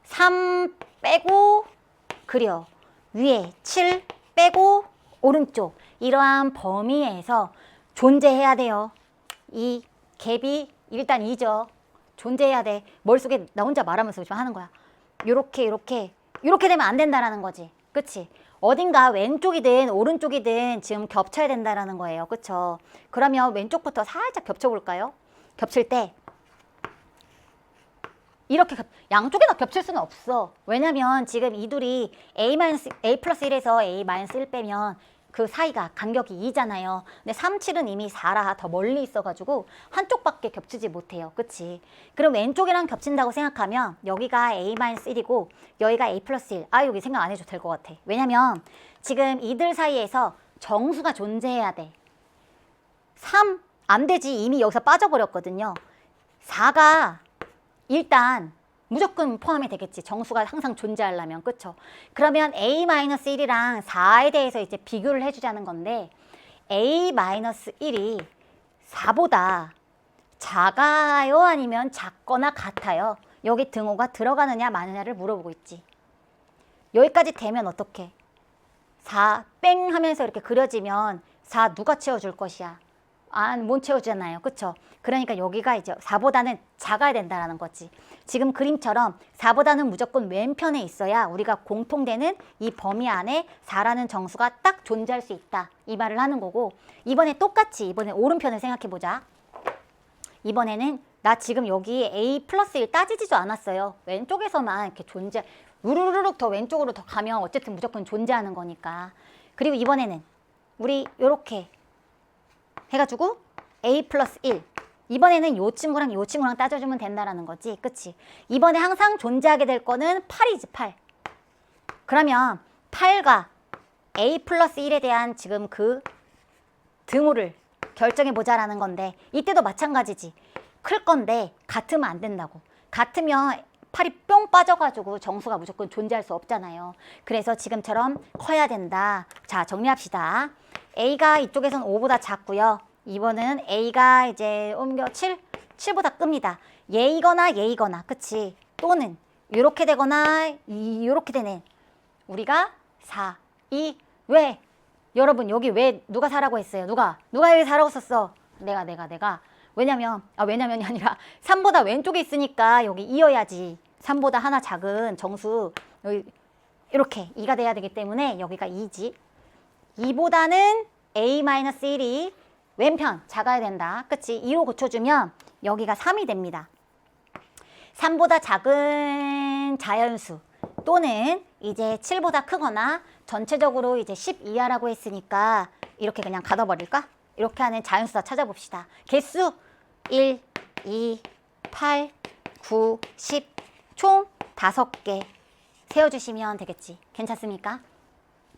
3 빼고 그려. 위에 7 빼고 오른쪽 이러한 범위에서 존재해야 돼요. 이 갭이 일단 2죠. 존재해야 돼. 머릿속에 나 혼자 말하면서 좀 하는 거야. 요렇게 되면 안 된다라는 거지. 그치? 어딘가 왼쪽이든 오른쪽이든 지금 겹쳐야 된다라는 거예요. 그쵸? 그러면 왼쪽부터 살짝 겹쳐볼까요? 겹칠 때 이렇게 양쪽에 다 겹칠 수는 없어. 왜냐면 지금 이 둘이 a 플러스 1에서 a-1 빼면 그 사이가 간격이 2잖아요. 근데 3, 7은 이미 4라 더 멀리 있어가지고 한쪽밖에 겹치지 못해요. 그치? 그럼 왼쪽이랑 겹친다고 생각하면 여기가 a-1이고 여기가 a 플러스 1. 여기 생각 안 해줘도 될 것 같아. 왜냐면 지금 이들 사이에서 정수가 존재해야 돼. 3 안 되지. 이미 여기서 빠져버렸거든요. 4가 일단 무조건 포함이 되겠지. 정수가 항상 존재하려면. 그쵸? 그러면 a-1이랑 4에 대해서 이제 비교를 해주자는 건데 a-1이 4보다 작아요? 아니면 작거나 같아요? 여기 등호가 들어가느냐 마느냐를 물어보고 있지. 여기까지 되면 어떡해? 4 뺑 하면서 이렇게 그려지면 4 누가 채워줄 것이야? 못 채워주잖아요. 그쵸? 그러니까 여기가 이제 4보다는 작아야 된다라는 거지. 지금 그림처럼 4보다는 무조건 왼편에 있어야 우리가 공통되는 이 범위 안에 4라는 정수가 딱 존재할 수 있다. 이 말을 하는 거고 이번에 똑같이 이번에 오른편을 생각해보자. 이번에는 나 지금 여기 a 플러스 1 따지지도 않았어요. 왼쪽에서만 이렇게 우르르륵 더 왼쪽으로 더 가면 어쨌든 무조건 존재하는 거니까. 그리고 이번에는 우리 요렇게 해가지고 a 플러스 1 이번에는 요 친구랑 요 친구랑 따져주면 된다라는 거지. 그치? 이번에 항상 존재하게 될 거는 8이지 8. 그러면 8과 a 플러스 1에 대한 지금 그 등호를 결정해보자라는 건데 이때도 마찬가지지. 클 건데 같으면 안 된다고. 같으면 8이 뿅 빠져가지고 정수가 무조건 존재할 수 없잖아요. 그래서 지금처럼 커야 된다. 자 정리합시다. a가 이쪽에서는 5보다 작고요. 이번은 a가 이제 옮겨 7보다 큽니다. 얘이거나 그치? 또는 이렇게 되거나 이렇게 되는 우리가 4, 2, 왜? 여러분 여기 왜 누가 4라고 했어요? 누가 여기 4라고 썼어? 내가 왜냐면이 아니라 3보다 왼쪽에 있으니까 여기 2여야지. 3보다 하나 작은 정수 여기 이렇게 2가 돼야 되기 때문에 여기가 2지. 2보다는 a-1이 왼편 작아야 된다. 그치? 2로 고쳐주면 여기가 3이 됩니다. 3보다 작은 자연수 또는 이제 7보다 크거나 전체적으로 이제 10 이하라고 했으니까 이렇게 그냥 가둬버릴까? 이렇게 하는 자연수다 찾아봅시다. 개수 1, 2, 8, 9, 10 총 5개 세워주시면 되겠지. 괜찮습니까?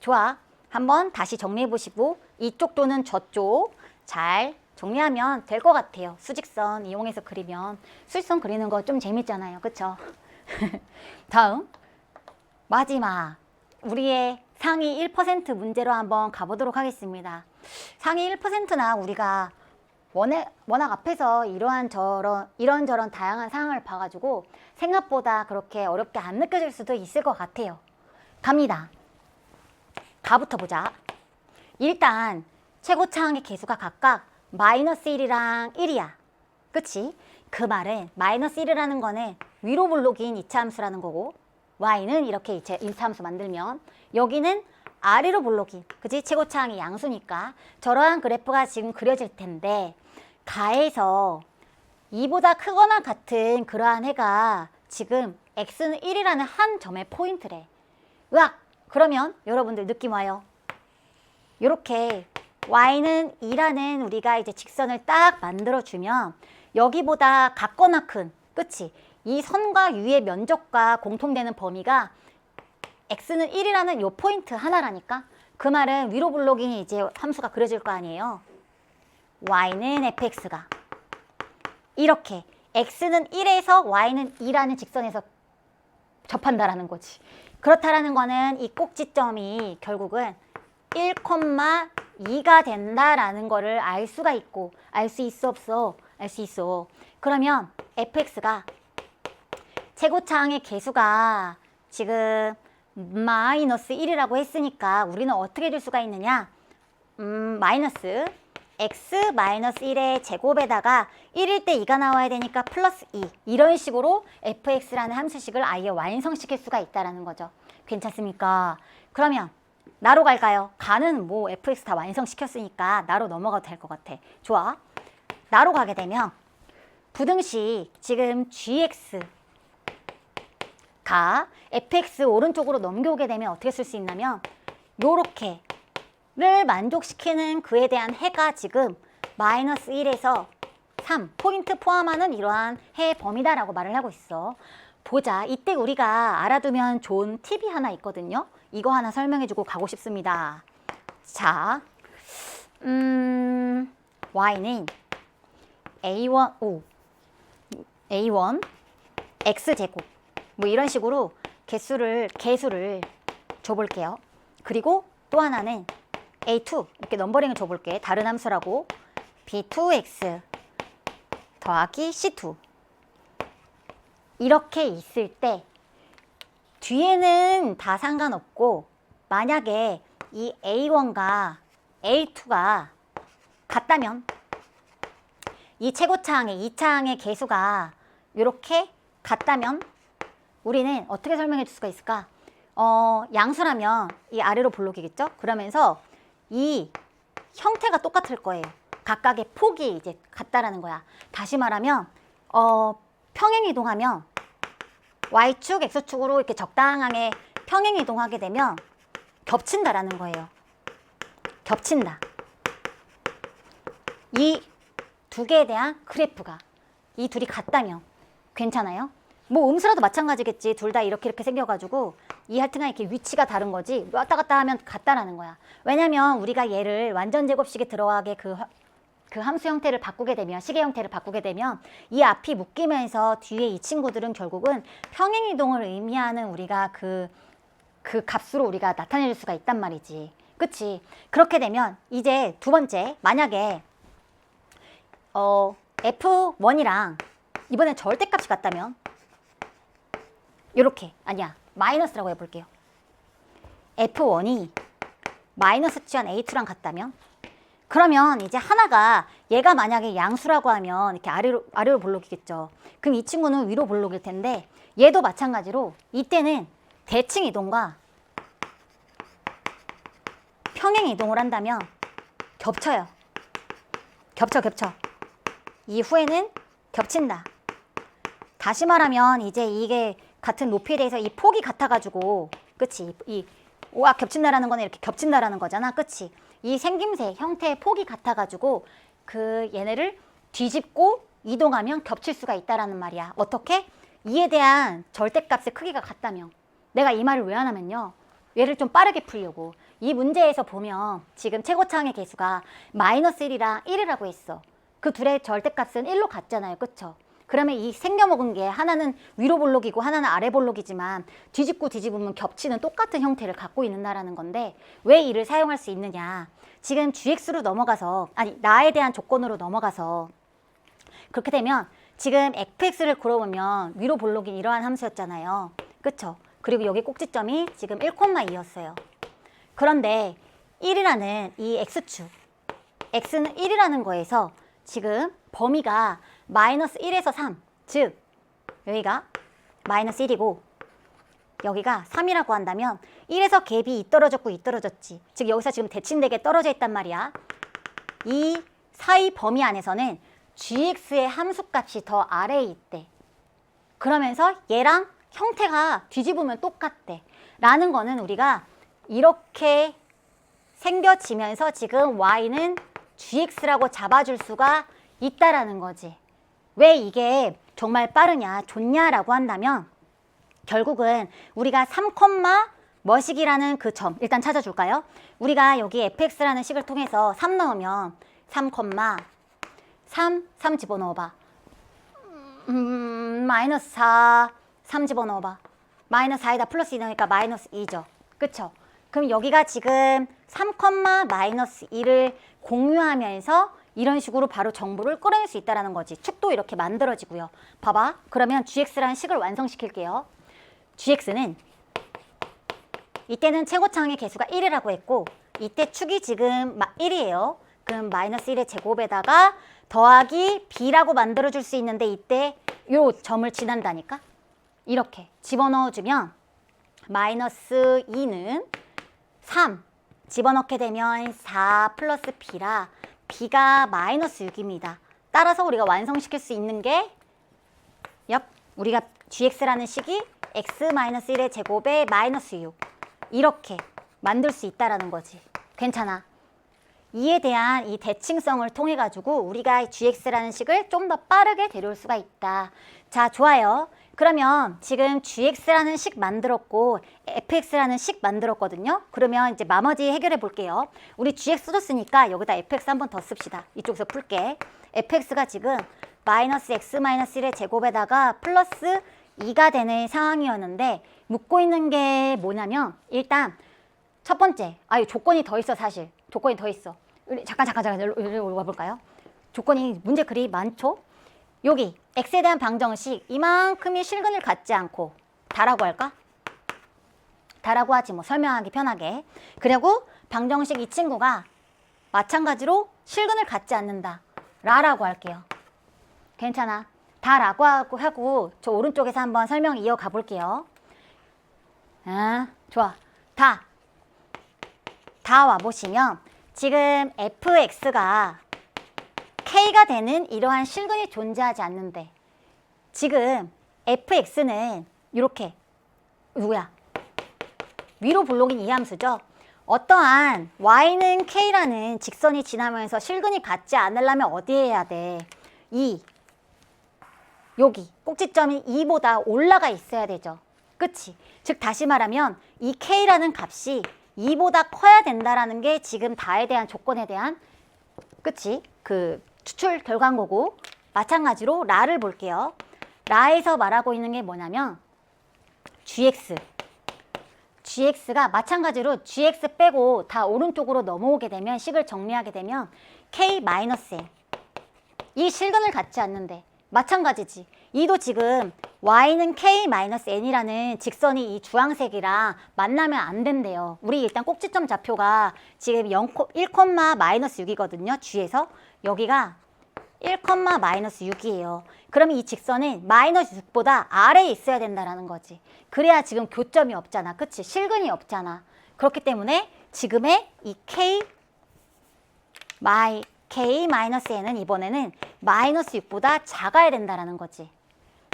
좋아. 한번 다시 정리해보시고 이쪽 또는 저쪽 잘 정리하면 될 것 같아요. 수직선 이용해서 그리면 수직선 그리는 거 좀 재밌잖아요. 그쵸? 다음 마지막 우리의 상위 1% 문제로 한번 가보도록 하겠습니다. 상위 1%나 우리가 워낙 앞에서 이런저런 다양한 상황을 봐가지고 생각보다 그렇게 어렵게 안 느껴질 수도 있을 것 같아요. 갑니다. 가부터 보자. 일단 최고차항의 개수가 각각 마이너스 1이랑 1이야. 그치? 그 말은 마이너스 1이라는 거는 위로 블록인 이차 함수라는 거고 y는 이렇게 1차 함수 만들면 여기는 아래로 블록인 그치? 최고차항이 양수니까 저러한 그래프가 지금 그려질 텐데 가에서 2보다 크거나 같은 그러한 해가 지금 x는 1이라는 한 점의 포인트래. 으악! 그러면 여러분들 느낌 와요. 요렇게 y는 2라는 우리가 이제 직선을 딱 만들어주면 여기보다 같거나 큰, 그치? 이 선과 위의 면적과 공통되는 범위가 x는 1이라는 요 포인트 하나라니까? 그 말은 위로 블록인이 이제 함수가 그려질 거 아니에요. y는 fx가 이렇게 x는 1에서 y는 2라는 직선에서 접한다라는 거지. 그렇다라는 거는 이 꼭지점이 결국은 1,2가 된다라는 거를 알 수가 있고 알 수 있어 없어? 알 수 있어. 그러면 fx가 최고차항의 개수가 지금 마이너스 1이라고 했으니까 우리는 어떻게 줄 수가 있느냐? 마이너스 x 마이너스 1의 제곱에다가 1일 때 2가 나와야 되니까 플러스 2 이런 식으로 fx라는 함수식을 아예 완성시킬 수가 있다는 거죠. 괜찮습니까? 그러면 나로 갈까요? 가는 뭐 fx 다 완성시켰으니까 나로 넘어가도 될 것 같아. 좋아. 나로 가게 되면 부등식 지금 gx가 fx 오른쪽으로 넘겨오게 되면 어떻게 쓸 수 있냐면 요렇게 를 만족시키는 그에 대한 해가 지금 마이너스 1에서 3 포인트 포함하는 이러한 해 범위다라고 말을 하고 있어. 보자. 이때 우리가 알아두면 좋은 팁이 하나 있거든요. 이거 하나 설명해주고 가고 싶습니다. 자, y는 a1 x제곱 뭐 이런 식으로 개수를 줘볼게요. 그리고 또 하나는 a2 이렇게 넘버링을 줘볼게. 다른 함수라고 b2x 더하기 c2 이렇게 있을 때 뒤에는 다 상관없고 만약에 이 a1과 a2가 같다면 이 최고차항의 2차항의 개수가 이렇게 같다면 우리는 어떻게 설명해 줄 수가 있을까? 양수라면 이 아래로 블록이겠죠? 그러면서 이 형태가 똑같을 거예요. 각각의 폭이 이제 같다라는 거야. 다시 말하면 평행 이동하면 y축, x축으로 이렇게 적당하게 평행 이동하게 되면 겹친다라는 거예요. 겹친다. 이 두 개에 대한 그래프가 이 둘이 같다면 괜찮아요? 뭐 음수라도 마찬가지겠지. 둘 다 이렇게 생겨가지고 이 하여튼간 이렇게 위치가 다른 거지. 왔다 갔다 하면 같다라는 거야. 왜냐면 우리가 얘를 완전 제곱식에 들어가게 그 함수 형태를 바꾸게 되면 시계 형태를 바꾸게 되면 이 앞이 묶이면서 뒤에 이 친구들은 결국은 평행 이동을 의미하는 우리가 그 값으로 우리가 나타낼 수가 있단 말이지. 그치? 그렇게 되면 이제 두 번째 만약에 f1이랑 이번엔 절대값이 같다면 요렇게 아니야 마이너스라고 해볼게요. f1이 마이너스 취한 a2랑 같다면 그러면 이제 하나가 얘가 만약에 양수라고 하면 이렇게 아래로 블록이겠죠. 그럼 이 친구는 위로 블록일 텐데 얘도 마찬가지로 이때는 대칭 이동과 평행 이동을 한다면 겹쳐요. 겹쳐. 이후에는 겹친다. 다시 말하면 이제 이게 같은 높이에 대해서 이 폭이 같아가지고 그치? 겹친다라는 거는 이렇게 겹친다라는 거잖아. 그치? 이 생김새, 형태의 폭이 같아가지고 그 얘네를 뒤집고 이동하면 겹칠 수가 있다라는 말이야. 어떻게? 이에 대한 절대값의 크기가 같다면. 내가 이 말을 왜 하냐면요. 얘를 좀 빠르게 풀려고. 이 문제에서 보면 지금 최고차항의 개수가 마이너스 1이랑 1이라고 했어. 그 둘의 절대값은 1로 같잖아요. 그쵸? 그러면 이 생겨먹은 게 하나는 위로 볼록이고 하나는 아래 볼록이지만 뒤집고 뒤집으면 겹치는 똑같은 형태를 갖고 있는다라는 건데 왜 이를 사용할 수 있느냐. 지금 gx로 넘어가서 아니 나에 대한 조건으로 넘어가서 그렇게 되면 지금 fx를 kur어보면 위로 볼록인 이러한 함수였잖아요. 그쵸? 그리고 여기 꼭지점이 지금 1,2였어요. 그런데 1이라는 이 x축 x는 1이라는 거에서 지금 범위가 마이너스 1에서 3, 즉 여기가 마이너스 1이고 여기가 3이라고 한다면 1에서 갭이 2 떨어졌고 2 떨어졌지. 즉 여기서 지금 대칭되게 떨어져 있단 말이야. 이 사이 범위 안에서는 gx의 함수값이 더 아래에 있대. 그러면서 얘랑 형태가 뒤집으면 똑같대. 라는 거는 우리가 이렇게 생겨지면서 지금 y는 gx라고 잡아줄 수가 있다라는 거지. 왜 이게 정말 빠르냐, 좋냐라고 한다면 결국은 우리가 3, 뭐식이라는 그 점 일단 찾아줄까요? 우리가 여기 fx라는 식을 통해서 3 넣으면 3, 3 집어넣어봐. 마이너스 4, 3 집어넣어봐. 마이너스 4에다 플러스 2 넣으니까 마이너스 2죠. 그쵸? 그럼 여기가 지금 3, 마이너스 2를 공유하면서 이런 식으로 바로 정보를 끌어낼 수 있다는 거지. 축도 이렇게 만들어지고요. 봐봐. 그러면 gx라는 식을 완성시킬게요. gx는 이때는 최고차항의 개수가 1이라고 했고 이때 축이 지금 1이에요. 그럼 마이너스 1의 제곱에다가 더하기 b라고 만들어줄 수 있는데 이때 요 점을 지난다니까? 이렇게 집어넣어주면 마이너스 2는 3 집어넣게 되면 4 플러스 b라 b가 마이너스 6입니다. 따라서 우리가 완성시킬 수 있는 게 우리가 gx라는 식이 x-1의 제곱에 마이너스 6 이렇게 만들 수 있다라는 거지. 괜찮아. 이에 대한 이 대칭성을 통해 가지고 우리가 gx라는 식을 좀 더 빠르게 데려올 수가 있다. 자, 좋아요. 그러면 지금 gx라는 식 만들었고 fx라는 식 만들었거든요. 그러면 이제 나머지 해결해 볼게요. 우리 gx 써줬으니까 여기다 fx 한 번 더 씁시다. 이쪽에서 풀게. fx가 지금 마이너스 x-1의 제곱에다가 플러스 2가 되는 상황이었는데 묻고 있는 게 뭐냐면 일단 첫 번째, 조건이 더 있어 사실. 조건이 더 있어. 잠깐 일로 와볼까요? 조건이 문제 그리 많죠? 여기 x에 대한 방정식 이만큼이 실근을 갖지 않고 다라고 할까? 다라고 하지 뭐 설명하기 편하게. 그리고 방정식 이 친구가 마찬가지로 실근을 갖지 않는다. 라라고 할게요. 괜찮아. 다라고 하고 저 오른쪽에서 한번 설명 이어가 볼게요. 좋아. 다 와보시면 지금 fx가 k가 되는 이러한 실근이 존재하지 않는데 지금 fx는 이렇게 누구야? 위로 볼록인 이 함수죠. 어떠한 y는 k라는 직선이 지나면서 실근이 갖지 않으려면 어디 해야 돼? 여기 꼭지점이 2보다 올라가 있어야 되죠. 그치? 즉 다시 말하면 이 k라는 값이 2보다 커야 된다라는 게 지금 다에 대한 조건에 대한 그치? 그 추출 결과인 거고 마찬가지로 라를 볼게요. 라에서 말하고 있는 게 뭐냐면 gx가 마찬가지로 gx 빼고 다 오른쪽으로 넘어오게 되면 식을 정리하게 되면 k-n 이 실근을 갖지 않는데 마찬가지지. 이도 지금 y는 k-n이라는 직선이 이 주황색이랑 만나면 안 된대요. 우리 일단 꼭지점 좌표가 지금 1,-6이거든요. g에서 여기가 1,-6이에요. 그러면 이 직선은 마이너스 6보다 아래에 있어야 된다는 거지. 그래야 지금 교점이 없잖아. 그치? 실근이 없잖아. 그렇기 때문에 지금의 이 k-n은 이번에는 마이너스 6보다 작아야 된다는 거지.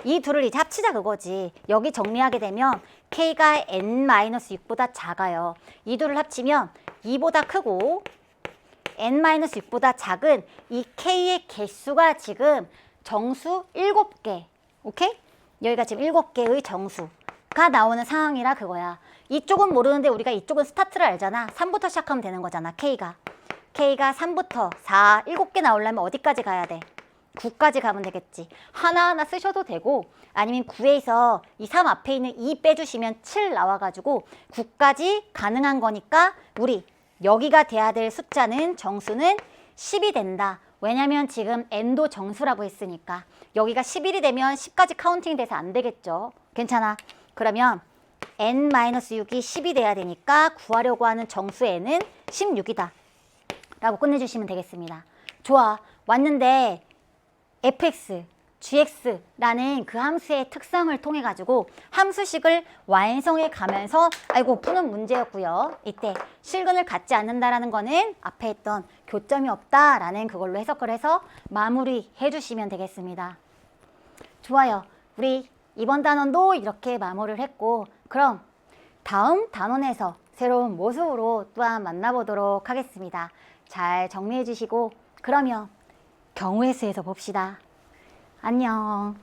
이 둘을 이제 합치자 그거지. 여기 정리하게 되면 k가 n-6보다 작아요. 이 둘을 합치면 2보다 크고 n-6보다 작은 이 k의 개수가 지금 정수 7개. 오케이? 여기가 지금 7개의 정수가 나오는 상황이라 그거야. 이쪽은 모르는데 우리가 이쪽은 스타트를 알잖아. 3부터 시작하면 되는 거잖아. K가 3부터 4, 7개 나오려면 어디까지 가야 돼? 9까지 가면 되겠지. 하나하나 쓰셔도 되고 아니면 9에서 이 3 앞에 있는 2 빼주시면 7 나와가지고 9까지 가능한 거니까 우리 여기가 돼야 될 숫자는 정수는 10이 된다. 왜냐면 지금 n도 정수라고 했으니까 여기가 11이 되면 10까지 카운팅이 돼서 안 되겠죠. 괜찮아. 그러면 n-6이 10이 돼야 되니까 구하려고 하는 정수 n은 16이다. 라고 끝내주시면 되겠습니다. 좋아. 왔는데 fx, gx라는 그 함수의 특성을 통해 가지고 함수식을 완성해 가면서 푸는 문제였고요. 이때 실근을 갖지 않는다라는 거는 앞에 했던 교점이 없다라는 그걸로 해석을 해서 마무리해 주시면 되겠습니다. 좋아요. 우리 이번 단원도 이렇게 마무리를 했고 그럼 다음 단원에서 새로운 모습으로 또한 만나보도록 하겠습니다. 잘 정리해 주시고 그러면 경우의 수에서 봅시다. 안녕.